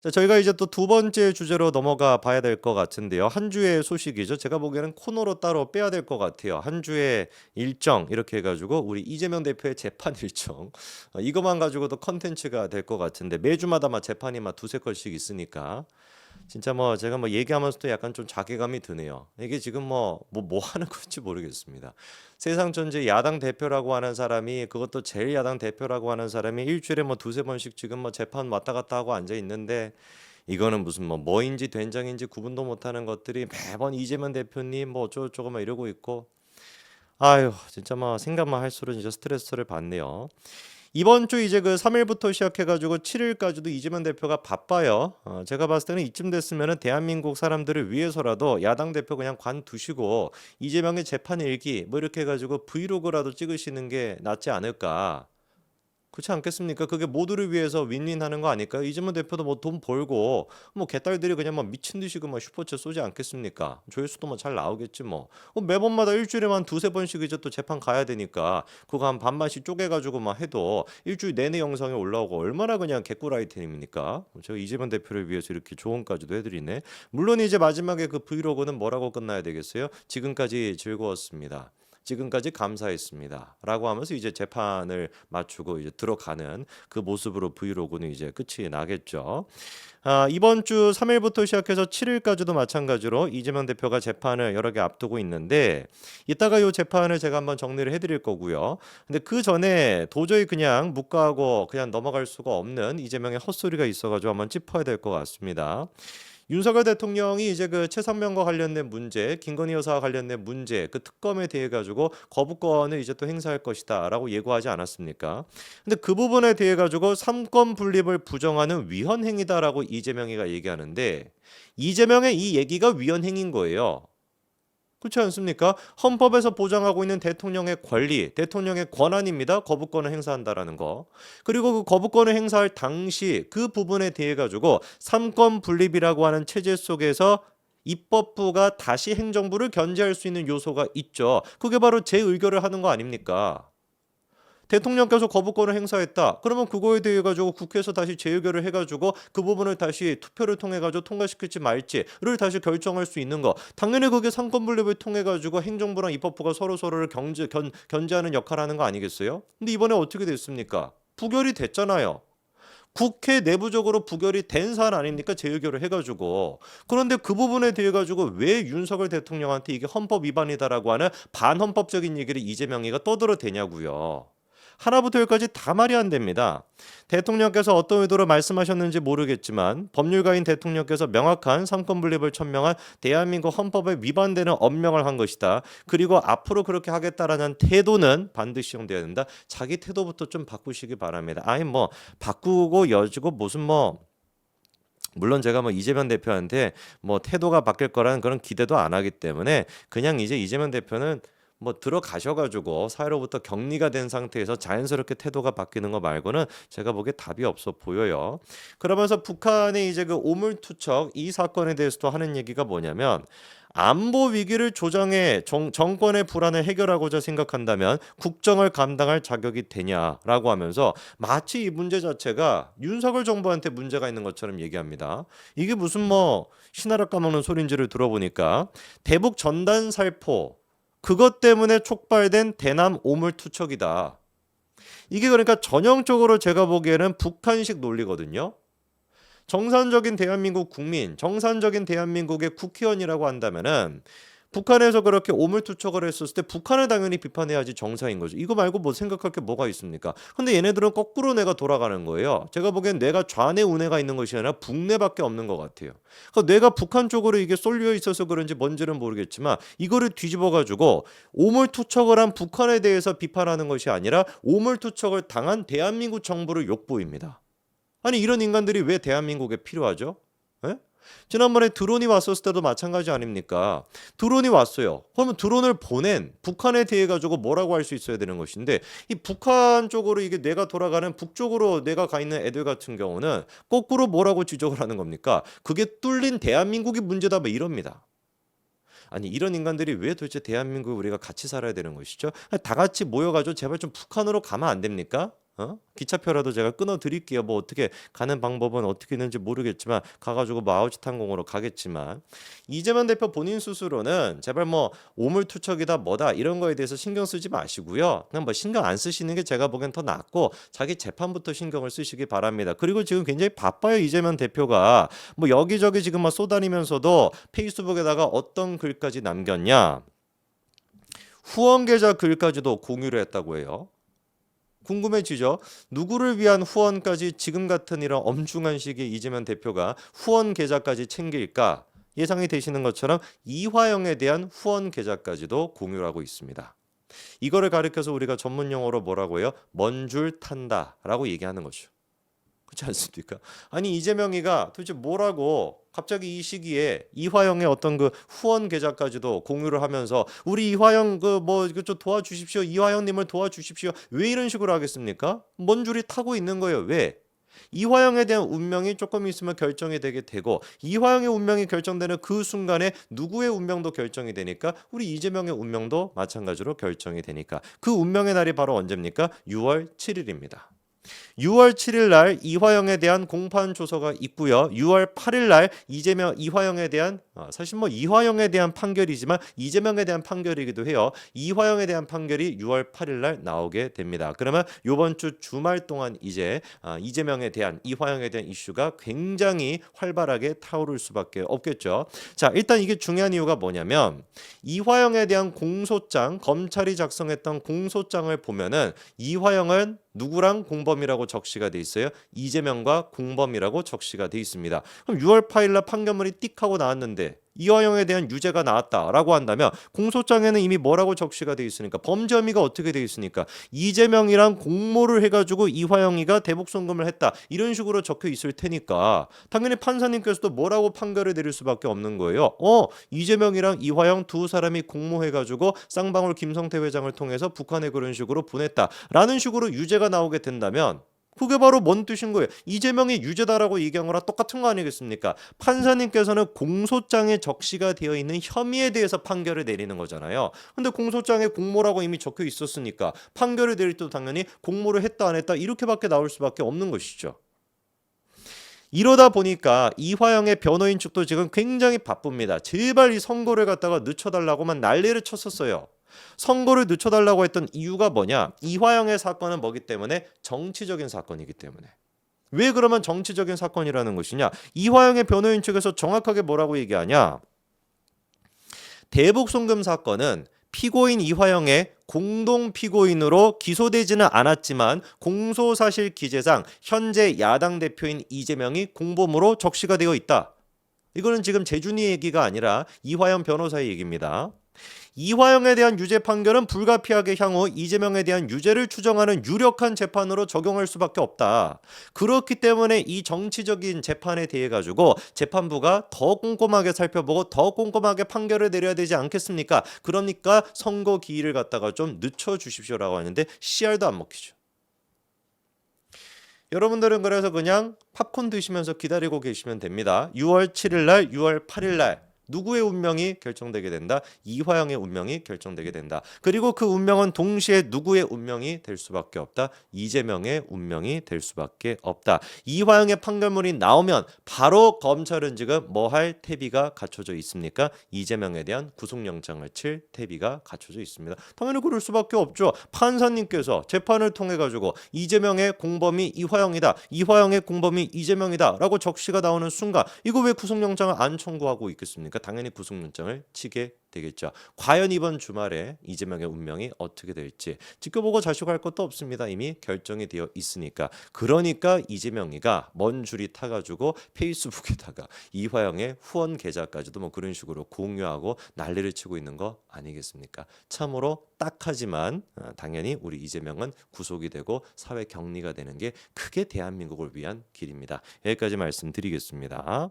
자, 저희가 이제 또 두 번째 주제로 넘어가 봐야 될 것 같은데요. 한 주의 소식이죠. 제가 보기에는 코너로 따로 빼야 될 것 같아요. 한 주의 일정 이렇게 해가지고 우리 이재명 대표의 재판 일정 이것만 가지고도 컨텐츠가 될 것 같은데 매주마다 막 재판이 막 두세 건씩 있으니까 진짜 뭐 제가 뭐 얘기하면서도 약간 좀 자괴감이 드네요. 이게 지금 뭐 하는 건지 모르겠습니다. 세상 전체 야당 대표라고 하는 사람이 그것도 제일 야당 대표라고 하는 사람이 일주일에 뭐 두세 번씩 지금 뭐 재판 왔다 갔다 하고 앉아 있는데 이거는 무슨 뭐인지 된장인지 구분도 못하는 것들이 매번 이재명 대표님 뭐 어쩌고저쩌고 막 이러고 있고 아유 진짜 막 생각만 할수록 진짜 스트레스를 받네요. 이번 주 이제 그 3일부터 시작해가지고 7일까지도 이재명 대표가 바빠요. 제가 봤을 때는 이쯤 됐으면은 대한민국 사람들을 위해서라도 야당 대표 그냥 관두시고 이재명의 재판 일기 뭐 이렇게 해가지고 브이로그라도 찍으시는 게 낫지 않을까. 그렇지 않겠습니까? 그게 모두를 위해서 윈윈하는 거 아닐까요? 이재명 대표도 뭐 돈 벌고 뭐 개딸들이 그냥 막 미친 듯이 그막 슈퍼챗 쏘지 않겠습니까? 조회수도 뭐 잘 나오겠지 뭐. 매번마다 일주일에만 두세 번씩 이제 또 재판 가야 되니까 그거 한 반반씩 쪼개가지고 막 해도 일주일 내내 영상이 올라오고 얼마나 그냥 개꿀 아이템입니까? 제가 이재명 대표를 위해서 이렇게 조언까지도 해드리네. 물론 이제 마지막에 그 브이로그는 뭐라고 끝나야 되겠어요? 지금까지 즐거웠습니다. 지금까지 감사했습니다. 라고 하면서 이제 재판을 마치고 이제 들어가는 그 모습으로 브이로그는 이제 끝이 나겠죠. 이번 주 3일부터 시작해서 7일까지도 마찬가지로 이재명 대표가 재판을 여러 개 앞두고 있는데 이따가 이 재판을 제가 한번 정리를 해드릴 거고요. 근데 그 전에 도저히 그냥 묵과하고 그냥 넘어갈 수가 없는 이재명의 헛소리가 있어가지고 한번 짚어야 될 것 같습니다. 윤석열 대통령이 이제 그 최상병과 관련된 문제, 김건희 여사와 관련된 문제, 그 특검에 대해 가지고 거부권을 이제 또 행사할 것이다라고 예고하지 않았습니까? 근데 그 부분에 대해 가지고 삼권 분립을 부정하는 위헌 행위다라고 이재명이가 얘기하는데 이재명의 이 얘기가 위헌 행위인 거예요. 그렇지 않습니까? 헌법에서 보장하고 있는 대통령의 권리, 대통령의 권한입니다. 거부권을 행사한다라는 거. 그리고 그 거부권을 행사할 당시 그 부분에 대해 가지고 삼권 분립이라고 하는 체제 속에서 입법부가 다시 행정부를 견제할 수 있는 요소가 있죠. 그게 바로 재의결을 하는 거 아닙니까? 대통령께서 거부권을 행사했다. 그러면 그거에 대해 가지고 국회에서 다시 재의결을 해가지고 그 부분을 다시 투표를 통해 가지고 통과시킬지 말지를 다시 결정할 수 있는 거. 당연히 그게 상권 분립을 통해 가지고 행정부랑 입법부가 서로 서로를 견제하는 역할을 하는 거 아니겠어요? 근데 이번에 어떻게 됐습니까? 부결이 됐잖아요. 국회 내부적으로 부결이 된 사안 아닙니까? 재의결을 해가지고. 그런데 그 부분에 대해 가지고 왜 윤석열 대통령한테 이게 헌법 위반이다라고 하는 반헌법적인 얘기를 이재명이가 떠들어대냐고요. 하나부터 열까지 다 말이 안 됩니다. 대통령께서 어떤 의도로 말씀하셨는지 모르겠지만 법률가인 대통령께서 명확한 삼권 분립을 천명한 대한민국 헌법에 위반되는 엄명을 한 것이다. 그리고 앞으로 그렇게 하겠다라는 태도는 반드시 시행돼야 된다. 자기 태도부터 좀 바꾸시기 바랍니다. 아니 뭐 바꾸고 여지고 무슨 물론 제가 뭐 이재명 대표한테 뭐 태도가 바뀔 거라는 그런 기대도 안 하기 때문에 그냥 이제 이재명 대표는 뭐 들어가셔가지고 사회로부터 격리가 된 상태에서 자연스럽게 태도가 바뀌는 거 말고는 제가 보기에 답이 없어 보여요. 그러면서 북한의 이제 그 오물투척 이 사건에 대해서도 하는 얘기가 뭐냐면 안보 위기를 조정해 정권의 불안을 해결하고자 생각한다면 국정을 감당할 자격이 되냐라고 하면서 마치 이 문제 자체가 윤석열 정부한테 문제가 있는 것처럼 얘기합니다. 이게 무슨 신하라 까먹는 소린지를 들어보니까 대북 전단 살포 그것 때문에 촉발된 대남 오물투척이다. 이게 그러니까 전형적으로 제가 보기에는 북한식 논리거든요. 정상적인 대한민국 국민, 정상적인 대한민국의 국회의원이라고 한다면은 북한에서 그렇게 오물투척을 했었을 때 북한을 당연히 비판해야지 정상인 거죠. 이거 말고 뭐 생각할 게 뭐가 있습니까? 근데 얘네들은 거꾸로 내가 돌아가는 거예요. 제가 보기엔 뇌가 좌뇌 우뇌가 있는 것이 아니라 북뇌밖에 없는 것 같아요. 그러니까 뇌가 북한 쪽으로 이게 쏠려 있어서 그런지 뭔지는 모르겠지만 이거를 뒤집어 가지고 오물투척을 한 북한에 대해서 비판하는 것이 아니라 오물투척을 당한 대한민국 정부를 욕보입니다. 아니 이런 인간들이 왜 대한민국에 필요하죠? 예? 지난번에 드론이 왔었을 때도 마찬가지 아닙니까? 드론이 왔어요. 그러면 드론을 보낸 북한에 대해 가지고 뭐라고 할 수 있어야 되는 것인데 이 북한 쪽으로 이게 뇌가 돌아가는 북쪽으로 뇌가 가 있는 애들 같은 경우는 거꾸로 뭐라고 지적을 하는 겁니까? 그게 뚫린 대한민국이 문제다 뭐 이럽니다. 아니 이런 인간들이 왜 도대체 대한민국 우리가 같이 살아야 되는 것이죠? 다 같이 모여가지고 제발 좀 북한으로 가면 안 됩니까? 기차표라도 제가 끊어 드릴게요. 뭐 어떻게 가는 방법은 어떻게 있는지 모르겠지만 가가지고 뭐 아우지항공으로 가겠지만 이재명 대표 본인 스스로는 제발 뭐 오물투척이다 뭐다 이런 거에 대해서 신경 쓰지 마시고요. 그냥 뭐 신경 안 쓰시는 게 제가 보기엔 더 낫고 자기 재판부터 신경을 쓰시기 바랍니다. 그리고 지금 굉장히 바빠요. 이재명 대표가 뭐 여기저기 지금 막 쏘다니면서도 페이스북에다가 어떤 글까지 남겼냐. 후원 계좌 글까지도 공유를 했다고 해요. 궁금해지죠? 누구를 위한 후원까지 지금 같은 이런 엄중한 시기에 이재명 대표가 후원 계좌까지 챙길까? 예상이 되시는 것처럼 이화영에 대한 후원 계좌까지도 공유를 하고 있습니다. 이거를 가리켜서 우리가 전문 용어로 뭐라고 해요? 먼 줄 탄다라고 얘기하는 거죠. 그렇지 않습니까? 아니 이재명이가 도대체 뭐라고 갑자기 이 시기에 이화영의 어떤 그 후원 계좌까지도 공유를 하면서 우리 이화영 그 뭐 이거 좀 도와주십시오. 이화영님을 도와주십시오. 왜 이런 식으로 하겠습니까? 먼 줄이 타고 있는 거예요. 왜? 이화영에 대한 운명이 조금 있으면 결정이 되게 되고 이화영의 운명이 결정되는 그 순간에 누구의 운명도 결정이 되니까 우리 이재명의 운명도 마찬가지로 결정이 되니까 그 운명의 날이 바로 언제입니까? 6월 7일입니다. 6월 7일 날 이화영에 대한 공판 조서가 있고요. 6월 8일 날 이화영에 대한 사실 뭐 이화영에 대한 판결이지만 이재명에 대한 판결이기도 해요. 이화영에 대한 판결이 6월 8일 날 나오게 됩니다. 그러면 이번 주 주말 동안 이제 이재명에 대한 이화영에 대한 이슈가 굉장히 활발하게 타오를 수밖에 없겠죠. 자, 일단 이게 중요한 이유가 뭐냐면 이화영에 대한 공소장 검찰이 작성했던 공소장을 보면은 이화영은 누구랑 공범이라고 적시가 돼 있어요? 이재명과 공범이라고 적시가 돼 있습니다. 그럼 6월 8일 날 판결문이 띡 하고 나왔는데 이화영에 대한 유죄가 나왔다라고 한다면 공소장에는 이미 뭐라고 적시가 돼 있으니까 범죄 혐의가 어떻게 돼 있으니까 이재명이랑 공모를 해가지고 이화영이가 대북송금을 했다 이런 식으로 적혀 있을 테니까 당연히 판사님께서도 뭐라고 판결을 내릴 수밖에 없는 거예요. 이재명이랑 이화영 두 사람이 공모해가지고 쌍방울 김성태 회장을 통해서 북한에 그런 식으로 보냈다라는 식으로 유죄가 나오게 된다면 그게 바로 뭔 뜻인 거예요? 이재명이 유죄다라고 얘기한 거랑 똑같은 거 아니겠습니까? 판사님께서는 공소장에 적시가 되어 있는 혐의에 대해서 판결을 내리는 거잖아요. 근데 공소장에 공모라고 이미 적혀 있었으니까 판결을 내릴 때도 당연히 공모를 했다 안 했다 이렇게밖에 나올 수밖에 없는 것이죠. 이러다 보니까 이화영의 변호인 측도 지금 굉장히 바쁩니다. 제발 이 선고를 갖다가 늦춰달라고만 난리를 쳤었어요. 선고를 늦춰달라고 했던 이유가 뭐냐? 이화영의 사건은 뭐기 때문에 정치적인 사건이기 때문에. 왜 그러면 정치적인 사건이라는 것이냐? 이화영의 변호인 측에서 정확하게 뭐라고 얘기하냐? 대북송금 사건은 피고인 이화영의 공동 피고인으로 기소되지는 않았지만 공소사실 기재상 현재 야당 대표인 이재명이 공범으로 적시가 되어 있다. 이거는 지금 재준이 얘기가 아니라 이화영 변호사의 얘기입니다. 이화영에 대한 유죄 판결은 불가피하게 향후 이재명에 대한 유죄를 추정하는 유력한 재판으로 적용할 수밖에 없다. 그렇기 때문에 이 정치적인 재판에 대해 가지고 재판부가 더 꼼꼼하게 살펴보고 더 꼼꼼하게 판결을 내려야 되지 않겠습니까? 그러니까 선고 기일을 갖다가 좀 늦춰주십시오라고 하는데 씨알도 안 먹히죠. 여러분들은 그래서 그냥 팝콘 드시면서 기다리고 계시면 됩니다. 6월 7일 날, 6월 8일 날 누구의 운명이 결정되게 된다? 이화영의 운명이 결정되게 된다. 그리고 그 운명은 동시에 누구의 운명이 될 수밖에 없다? 이재명의 운명이 될 수밖에 없다. 이화영의 판결문이 나오면 바로 검찰은 지금 뭐 할 태비가 갖춰져 있습니까? 이재명에 대한 구속영장을 칠 태비가 갖춰져 있습니다. 당연히 그럴 수밖에 없죠. 판사님께서 재판을 통해 가지고 이재명의 공범이 이화영이다. 이화영의 공범이 이재명이다. 라고 적시가 나오는 순간 이거 왜 구속영장을 안 청구하고 있겠습니까? 당연히 구속영장을 치게 되겠죠. 과연 이번 주말에 이재명의 운명이 어떻게 될지 지켜보고 자식할 것도 없습니다. 이미 결정이 되어 있으니까. 그러니까 이재명이가 먼 줄이 타가지고 페이스북에다가 이화영의 후원 계좌까지도 뭐 그런 식으로 공유하고 난리를 치고 있는 거 아니겠습니까? 참으로 딱하지만 당연히 우리 이재명은 구속이 되고 사회 격리가 되는 게 크게 대한민국을 위한 길입니다. 여기까지 말씀드리겠습니다.